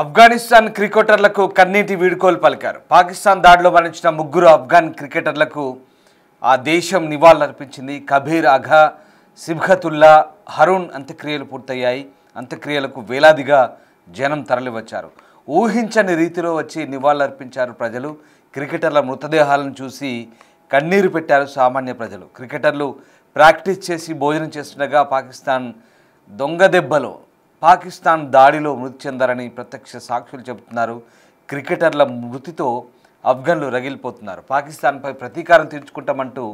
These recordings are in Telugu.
ఆఫ్ఘనిస్తాన్ క్రికెటర్లకు కన్నీటి వీడ్కోలు పలికారు. పాకిస్తాన్ దాడిలో మరణించిన ముగ్గురు ఆఫ్ఘన్ క్రికెటర్లకు ఆ దేశం నివాళులర్పించింది. కబీర్ అఘా, సిబ్ఘతుల్లా, హరూన్ అంత్యక్రియలు పూర్తయ్యాయి. అంత్యక్రియలకు వేలాదిగా జనం తరలివచ్చారు. ఊహించని రీతిలో వచ్చి నివాళులర్పించారు ప్రజలు. క్రికెటర్ల మృతదేహాలను చూసి కన్నీరు పెట్టారు సామాన్య ప్రజలు. క్రికెటర్లు ప్రాక్టీస్ చేసి భోజనం చేస్తుండగా పాకిస్తాన్ దాడిలో మృతి చెందారని ప్రత్యక్ష సాక్షులు చెబుతున్నారు. క్రికెటర్ల మృతితో ఆఫ్ఘన్లు రగిలిపోతున్నారు. పాకిస్తాన్పై ప్రతీకారం తీర్చుకుంటామంటూ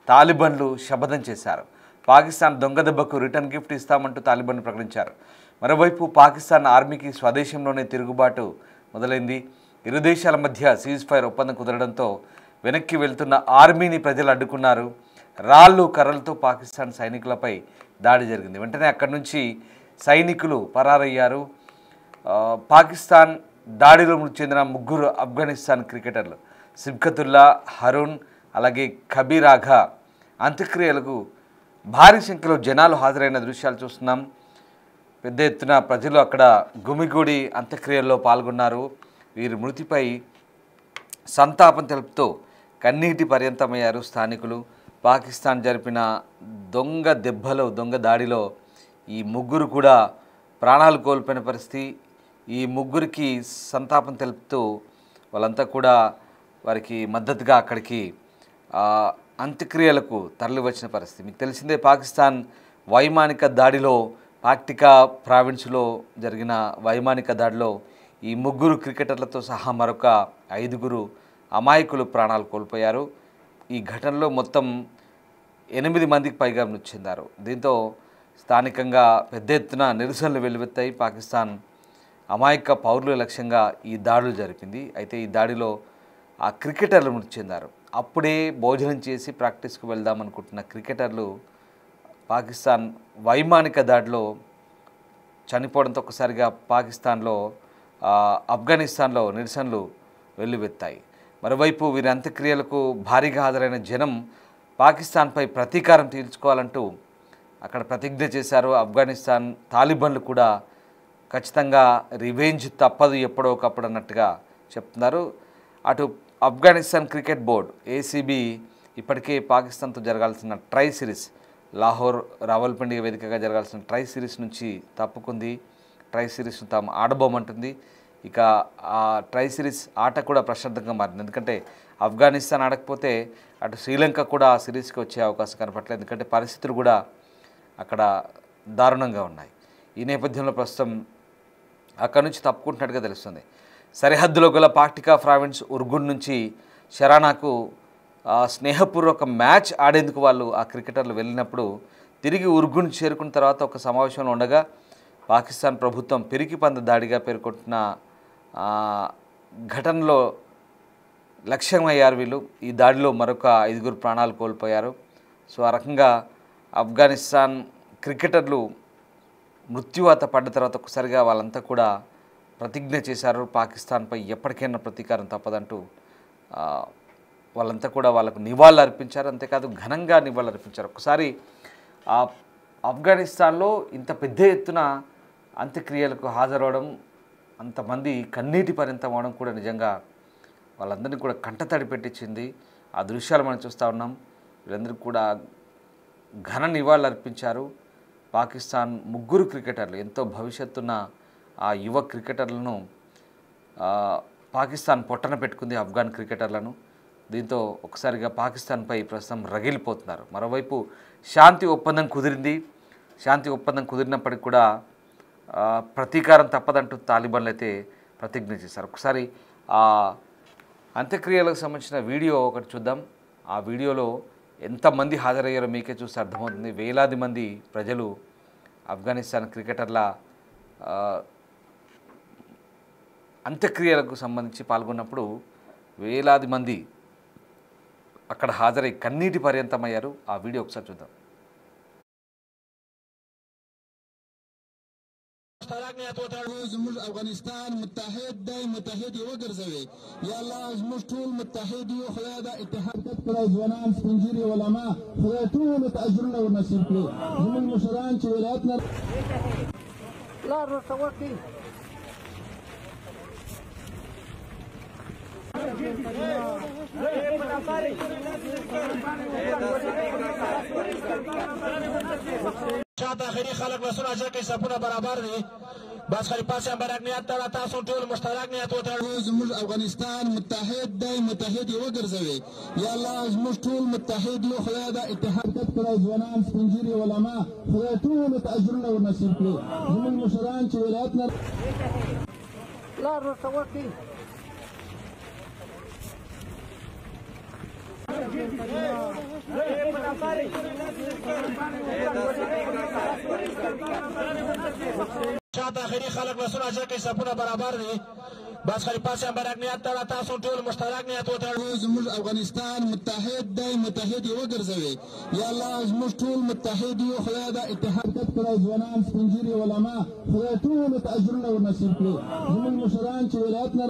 తాలిబన్లు శపథం చేశారు. పాకిస్తాన్ దొంగదెబ్బకు రిటర్న్ గిఫ్ట్ ఇస్తామంటూ తాలిబన్లు ప్రకటించారు. మరోవైపు పాకిస్తాన్ ఆర్మీకి స్వదేశంలోనే తిరుగుబాటు మొదలైంది. ఇరు దేశాల మధ్య సీజ్ ఫైర్ ఒప్పందం కుదరడంతో వెనక్కి వెళ్తున్న ఆర్మీని ప్రజలు అడ్డుకున్నారు. రాళ్ళు కర్రలతో పాకిస్తాన్ సైనికులపై దాడి జరిగింది. వెంటనే అక్కడి నుంచి సైనికులు పరారయ్యారు. పాకిస్తాన్ దాడిలో మృతి చెందిన ముగ్గురు ఆఫ్ఘనిస్తాన్ క్రికెటర్లు సిబ్ఘతుల్లా, హరూన్ అలాగే కబీర్ అఘా అంత్యక్రియలకు భారీ సంఖ్యలో జనాలు హాజరైన దృశ్యాలు చూస్తున్నాం. పెద్ద ఎత్తున ప్రజలు అక్కడ గుమిగూడి అంత్యక్రియల్లో పాల్గొన్నారు. వీరి మృతిపై సంతాపం తెలుపుతూ కన్నీటి పర్యంతమయ్యారు స్థానికులు. పాకిస్తాన్ జరిపిన దొంగ దాడిలో ఈ ముగ్గురు కూడా ప్రాణాలు కోల్పోయిన పరిస్థితి. ఈ ముగ్గురికి సంతాపం తెలుపుతూ వాళ్ళంతా కూడా వారికి మద్దతుగా అక్కడికి అంత్యక్రియలకు తరలి వచ్చిన పరిస్థితి. మీకు తెలిసిందే, పాకిస్తాన్ వైమానిక దాడిలో పాక్టికా ప్రావిన్స్లో జరిగిన వైమానిక దాడిలో ఈ ముగ్గురు క్రికెటర్లతో సహా మరొక 5గురు అమాయకులు ప్రాణాలు కోల్పోయారు. ఈ ఘటనలో మొత్తం 8 మందికి పైగా మృతి చెందారు. దీంతో స్థానికంగా పెద్ద ఎత్తున నిరసనలు వెల్లువెత్తాయి. పాకిస్తాన్ అమాయక పౌరుల లక్ష్యంగా ఈ దాడులు జరిపింది. అయితే ఈ దాడిలో ఆ క్రికెటర్లు మృతి చెందారు. అప్పుడే భోజనం చేసి ప్రాక్టీస్కు వెళ్దామనుకుంటున్న క్రికెటర్లు పాకిస్తాన్ వైమానిక దాడిలో చనిపోవడంతో ఒక్కసారిగా ఆఫ్ఘనిస్తాన్లో నిరసనలు వెల్లువెత్తాయి. మరోవైపు వీరి అంత్యక్రియలకు భారీగా హాజరైన జనం పాకిస్తాన్పై ప్రతీకారం తీర్చుకోవాలంటూ అక్కడ ప్రతిజ్ఞ చేశారు. ఆఫ్ఘనిస్తాన్ తాలిబన్లు కూడా ఖచ్చితంగా రివెంజ్ తప్పదు ఎప్పుడో ఒకప్పుడు అన్నట్టుగా చెప్తున్నారు. అటు ఆఫ్ఘనిస్తాన్ క్రికెట్ బోర్డు ఏసీబీ ఇప్పటికే పాకిస్తాన్తో జరగాల్సిన ట్రై సిరీస్, లాహోర్ రావల్పిండి వేదికగా జరగాల్సిన ట్రై సిరీస్ నుంచి తప్పుకుంది. ట్రై సిరీస్ను తాము ఆడబోమంటుంది. ఇక ఆ ట్రై సిరీస్ ఆట కూడా ప్రశాంతంగా మారింది. ఎందుకంటే ఆఫ్ఘనిస్తాన్ ఆడకపోతే అటు శ్రీలంక కూడా ఆ సిరీస్కి వచ్చే అవకాశం కనపడలేదు. ఎందుకంటే పరిస్థితులు కూడా అక్కడ దారుణంగా ఉన్నాయి. ఈ నేపథ్యంలో ప్రస్తుతం అక్కడి నుంచి తప్పుకుంటున్నట్టుగా తెలుస్తుంది. సరిహద్దులో గల పాక్టికా ప్రావిన్స్ ఉర్గున్ నుంచి షరానాకు స్నేహపూర్వక మ్యాచ్ ఆడేందుకు వాళ్ళు ఆ క్రికెటర్లు వెళ్ళినప్పుడు తిరిగి ఉర్గున్ చేరుకున్న తర్వాత ఒక సమావేశంలో ఉండగా పాకిస్తాన్ ప్రభుత్వం పిరికి పంద దాడిగా పేర్కొంటున్న ఘటనలో లక్ష్యమయ్యారు వీళ్ళు. ఈ దాడిలో మరొక 5గురు ప్రాణాలు కోల్పోయారు. సో ఆ రకంగా ఆఫ్ఘనిస్తాన్ క్రికెటర్లు మృత్యువాత పడ్డ తర్వాత ఒక్కసారిగా వాళ్ళంతా కూడా ప్రతిజ్ఞ చేశారు. పాకిస్తాన్పై ఎప్పటికైనా ప్రతీకారం తప్పదంటూ వాళ్ళంతా కూడా వాళ్ళకు నివాళులు అర్పించారు. అంతేకాదు ఘనంగా నివాళులు అర్పించారు. ఒకసారి ఆఫ్ఘనిస్తాన్లో ఇంత పెద్ద ఎత్తున అంత్యక్రియలకు హాజరవడం, అంతమంది కన్నీటి పర్యంతం అవడం కూడా నిజంగా వాళ్ళందరినీ కూడా కంటతడి పెట్టించింది. ఆ దృశ్యాలు మనం చూస్తూ ఉన్నాం. వీళ్ళందరికీ కూడా ఘన నివాళులు అర్పించారు. పాకిస్తాన్ ముగ్గురు క్రికెటర్లు, ఎంతో భవిష్యత్తున్న ఆ యువ క్రికెటర్లను పాకిస్తాన్ పొట్టన పెట్టుకుంది ఆఫ్ఘన్ క్రికెటర్లను. దీంతో ఒకసారిగా పాకిస్తాన్పై ప్రస్తుతం రగిలిపోతున్నారు. మరోవైపు శాంతి ఒప్పందం కుదిరింది. శాంతి ఒప్పందం కుదిరినప్పటికీ కూడా ప్రతీకారం తప్పదంటూ తాలిబన్లు అయితే ప్రతిజ్ఞ చేశారు. ఒకసారి ఆ అంత్యక్రియలకు సంబంధించిన వీడియో ఒకటి చూద్దాం. ఆ వీడియోలో ఎంతమంది హాజరయ్యారో మీకే చూస్తే అర్థమవుతుంది. వేలాది మంది ప్రజలు ఆఫ్ఘనిస్తాన్ క్రికెటర్ల అంత్యక్రియలకు సంబంధించి పాల్గొన్నప్పుడు వేలాది మంది అక్కడ హాజరై కన్నీటి పర్యంతమయ్యారు. ఆ వీడియో ఒకసారి చూద్దాం. زموږ افغانستان متحد دی، متحد یې وګرځوي. یا الله زموږ ټول متحد یو. خدای دا اتحاد کړی، ځوانان، سپین ږیري، علما، خدای ټولو ته اجرونه ورنصیب کړي. زموږ مشران چې ولایت نه شاته اخري خلک لسونه اجر کې سپونه برابر دي بس خلی پاسه برک نیت تړه تاسو ټول مشترک نیت وتړو زموږ افغانستان متحد دی متحد یې وګرځوي یا الله زموږ ټول متحد یو خدای دا اتحاد کړی ځوانان سپین ږیري علما خدای ټولو ته اجرونه ورنصیب کړي زموږ مشران چې ولایت نه لار ورته وکړي شاته اخري خلک لسونه اجر کې سپونه برابر دي بس خلی پاسه برک نیت تړه تاسو ټول مشترک نیت وتړو زموږ افغانستان متحد دی متحد یې وګرځوي یا الله زموږ ټول متحد یو خدای دا اتحاد کړی ځوانان سپین ږیري علما خدای ټولو ته اجرونه ورنصیب کړي زموږ مشران چې ولایت نه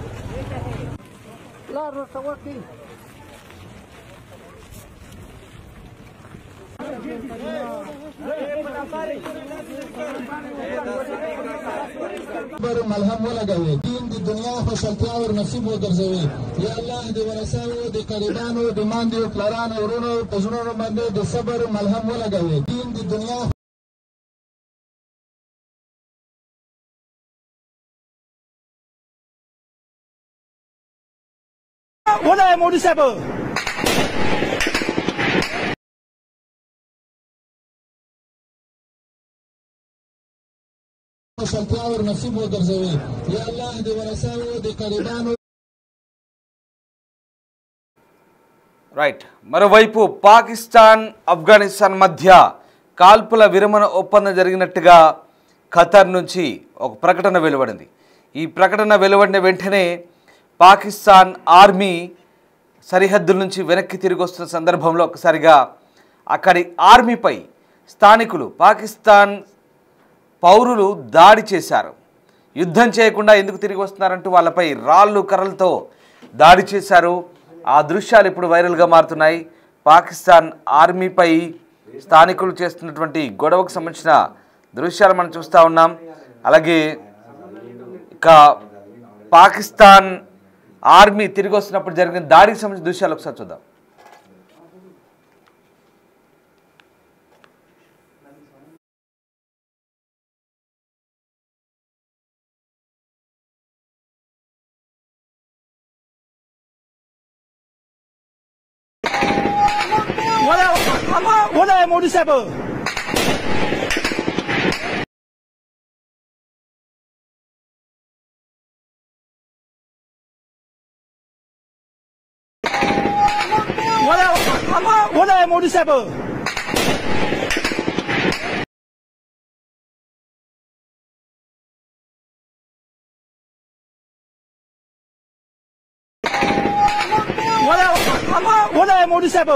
لار ورته وکړي بر ملهم ولګوي دین د دنیا خوشالتیا ور نصیب وګرځوي یا الله د ورثاو د قریبانو د ماندې پلارانو ورونو په زړونو باندې د صبر ملهم ولګوي دین د دنیا ولای مودي صاحب خوشالتیا ور نصیب وګرځوي یا الله د ورثاو د قریبانو రైట్ మరోవైపు పాకిస్తాన్ ఆఫ్ఘనిస్తాన్ మధ్య కాల్పుల విరమణ ఒప్పందం జరిగినట్టుగా ఖతర్ నుంచి ఒక ప్రకటన వెలువడింది. ఈ ప్రకటన వెలువడిన వెంటనే పాకిస్తాన్ ఆర్మీ సరిహద్దుల నుంచి వెనక్కి తిరిగి వస్తున్న సందర్భంలో ఒకసారిగా అక్కడి ఆర్మీపై స్థానికులు పాకిస్తాన్ పౌరులు దాడి చేశారు. యుద్ధం చేయకుండా ఎందుకు తిరిగి వస్తున్నారంటూ వాళ్ళపై రాళ్ళు కర్రలతో దాడి చేశారు. ఆ దృశ్యాలు ఇప్పుడు వైరల్గా మారుతున్నాయి. పాకిస్తాన్ ఆర్మీపై స్థానికులు చేస్తున్నటువంటి గొడవకు సంబంధించిన దృశ్యాలు మనం చూస్తూ ఉన్నాం. అలాగే ఇక పాకిస్తాన్ ఆర్మీ తిరిగి వస్తున్నప్పుడు జరిగిన దాడికి సంబంధించిన దృశ్యాలు ఒకసారి చూద్దాం. ولای مودي صاحب ولای مودي صاحب ولای مودي صاحب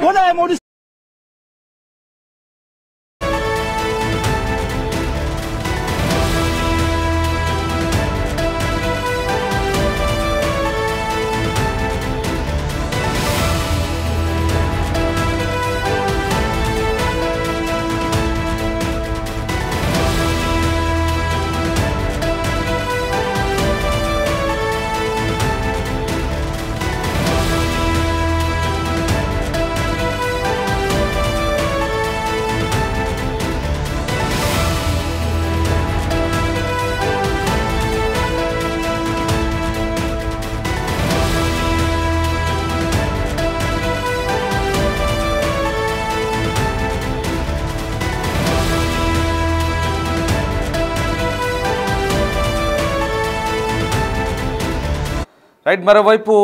ولای مودي రైట్ మరోవైపు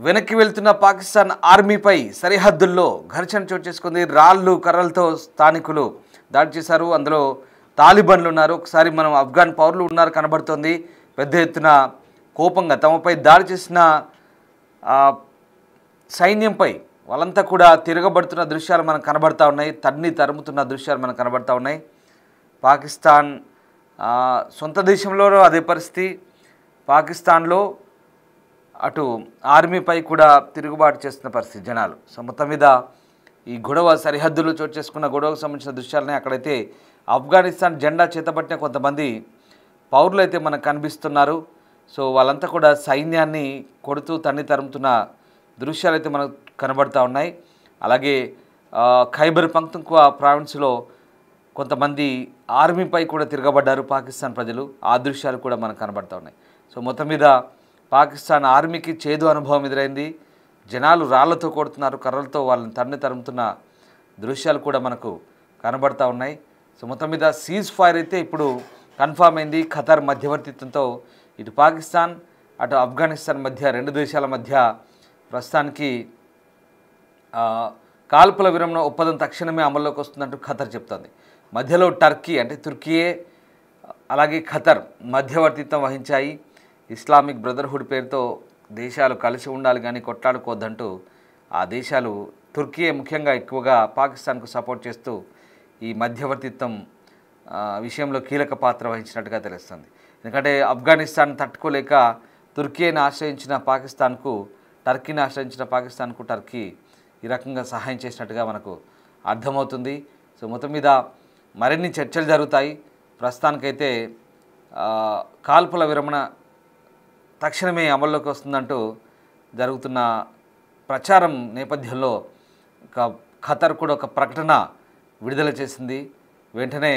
వెనక్కి వెళ్తున్న పాకిస్తాన్ ఆర్మీపై సరిహద్దుల్లో ఘర్షణ చోటు చేసుకుంది. రాళ్ళు కర్రలతో స్థానికులు దాడి చేశారు. అందులో తాలిబన్లు ఉన్నారు. ఒకసారి మనం ఆఫ్ఘన్ పౌరులు ఉన్నారు కనబడుతోంది. పెద్ద ఎత్తున కోపంగా తమపై దాడి చేసిన సైన్యంపై వాళ్ళంతా కూడా తిరగబడుతున్న దృశ్యాలు మనకు కనబడతా ఉన్నాయి. తరుముతున్న దృశ్యాలు మనకు కనబడతా ఉన్నాయి. పాకిస్తాన్ సొంత దేశంలో అదే పరిస్థితి. పాకిస్తాన్లో అటు ఆర్మీపై కూడా తిరుగుబాటు చేస్తున్న పరిస్థితి జనాలు. సో మొత్తం మీద ఈ గొడవ సరిహద్దులు చోటు చేసుకున్న గొడవకు సంబంధించిన దృశ్యాలనే అక్కడైతే ఆఫ్ఘనిస్తాన్ జెండా చేతబట్టిన కొంతమంది పౌరులు అయితే మనకు కనిపిస్తున్నారు. సో వాళ్ళంతా కూడా సైన్యాన్ని కొడుతూ తన్ని తరుముతున్న దృశ్యాలు అయితే మనకు కనబడుతూ ఉన్నాయి. అలాగే ఖైబర్ పఖ్తుంఖ్వా ప్రావిన్స్లో కొంతమంది ఆర్మీపై కూడా తిరగబడ్డారు పాకిస్తాన్ ప్రజలు. ఆ దృశ్యాలు కూడా మనకు కనబడుతూ ఉన్నాయి. సో మొత్తం మీద పాకిస్తాన్ ఆర్మీకి చేదు అనుభవం ఎదురైంది. జనాలు రాళ్లతో కొడుతున్నారు, కర్రలతో వాళ్ళని తన్ని తరుముతున్న దృశ్యాలు కూడా మనకు కనబడుతూ ఉన్నాయి. సో మొత్తం మీద సీజ్ ఫైర్ అయితే ఇప్పుడు కన్ఫామ్ అయింది. ఖతార్ మధ్యవర్తిత్వంతో ఇటు పాకిస్తాన్ అటు ఆఫ్ఘనిస్తాన్ మధ్య రెండు దేశాల మధ్య ప్రస్తుతానికి కాల్పుల విరమణ ఒప్పందం తక్షణమే అమల్లోకి వస్తుందంటూ ఖతార్ చెప్తోంది. మధ్యలో టర్కీ అంటే తుర్కీయే అలాగే ఖతార్ మధ్యవర్తిత్వం వహించాయి. ఇస్లామిక్ బ్రదర్హుడ్ పేరుతో దేశాలు కలిసి ఉండాలి కానీ కొట్లాడుకోవద్దంటూ ఆ దేశాలు తుర్కీయే ముఖ్యంగా ఎక్కువగా పాకిస్తాన్కు సపోర్ట్ చేస్తూ ఈ మధ్యవర్తిత్వం విషయంలో కీలక పాత్ర వహించినట్టుగా తెలుస్తుంది. ఎందుకంటే ఆఫ్ఘనిస్తాన్ తట్టుకోలేక తుర్కీని ఆశ్రయించిన పాకిస్తాన్కు టర్కీని ఆశ్రయించిన పాకిస్తాన్కు టర్కీ ఈ రకంగా సహాయం చేసినట్టుగా మనకు అర్థమవుతుంది. సో మొత్తం మీద మరిన్ని చర్చలు జరుగుతాయి. ప్రస్తుతానికైతే కాల్పుల విరమణ తక్షణమే అమల్లోకి వస్తుందంటూ జరుగుతున్న ప్రచారం నేపథ్యంలో ఖతార్ కూడా ఒక ప్రకటన విడుదల చేసింది. వెంటనే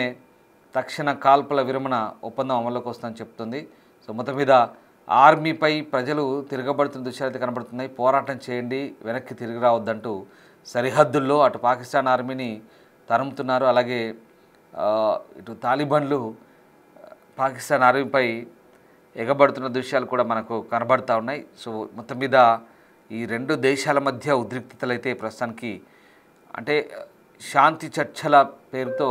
తక్షణ కాల్పుల విరమణ ఒప్పందం అమల్లోకి వస్తుందని చెప్తుంది. సో మొత్తం మీద ఆర్మీపై ప్రజలు తిరగబడుతున్న దృశ్యాలు అయితే కనబడుతున్నాయి. పోరాటం చేయండి, వెనక్కి తిరిగి రావద్దంటూ సరిహద్దుల్లో అటు పాకిస్తాన్ ఆర్మీని తరుముతున్నారు. అలాగే ఇటు తాలిబాన్లు పాకిస్తాన్ ఆర్మీపై ఎగబడుతున్న దృశ్యాలు కూడా మనకు కనబడుతూ ఉన్నాయి. సో మొత్తం మీద ఈ రెండు దేశాల మధ్య ఉద్రిక్తతలు అయితే ప్రస్తుతానికి అంటే శాంతి చర్చల పేరుతో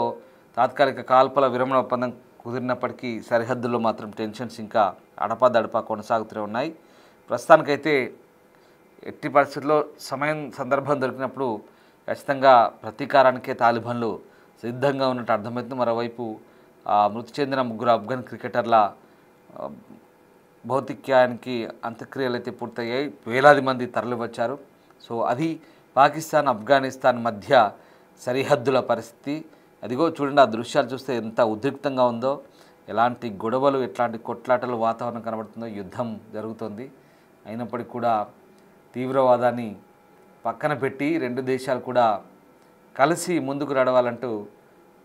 తాత్కాలిక కాల్పుల విరమణ ఒప్పందం కుదిరినప్పటికీ సరిహద్దుల్లో మాత్రం టెన్షన్స్ ఇంకా అడపాదడపా కొనసాగుతూనే ఉన్నాయి. ప్రస్తుతానికైతే ఎట్టి పరిస్థితుల్లో సందర్భం దొరికినప్పుడు ఖచ్చితంగా ప్రతీకారానికే తాలిబాన్లు సిద్ధంగా ఉన్నట్టు అర్థమవుతుంది. మరోవైపు మృతి చెందిన ముగ్గురు ఆఫ్ఘన్ క్రికెటర్ల భౌతిక్యానికి అంత్యక్రియలు అయితే పూర్తయ్యాయి. వేలాది మంది తరలివచ్చారు. సో అది పాకిస్తాన్ ఆఫ్ఘనిస్తాన్ మధ్య సరిహద్దుల పరిస్థితి. అదిగో చూడండి, ఆ దృశ్యాలు చూస్తే ఎంత ఉద్రిక్తంగా ఉందో, ఎలాంటి గొడవలు ఎట్లాంటి కొట్లాటలు వాతావరణం కనబడుతుందో. యుద్ధం జరుగుతుంది. అయినప్పటికీ కూడా తీవ్రవాదాన్ని పక్కన పెట్టి రెండు దేశాలు కూడా కలిసి ముందుకు నడవాలంటూ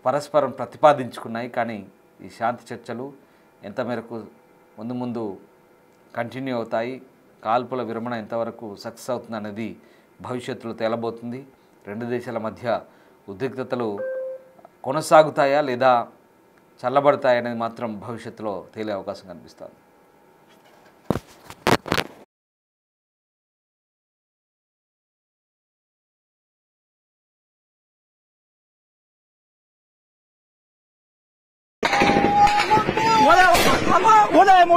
పరస్పరం ప్రతిపాదించుకున్నాయి. కానీ ఈ శాంతి చర్చలు ఎంత మేరకు ముందు కంటిన్యూ అవుతాయి, కాల్పుల విరమణ ఎంతవరకు సక్సెస్ అవుతుంది అనేది భవిష్యత్తులో తేలబోతుంది. రెండు దేశాల మధ్య ఉద్రిక్తతలు కొనసాగుతాయా లేదా చల్లబడతాయా అనేది మాత్రం భవిష్యత్తులో తేలే అవకాశం కనిపిస్తుంది. ولا مو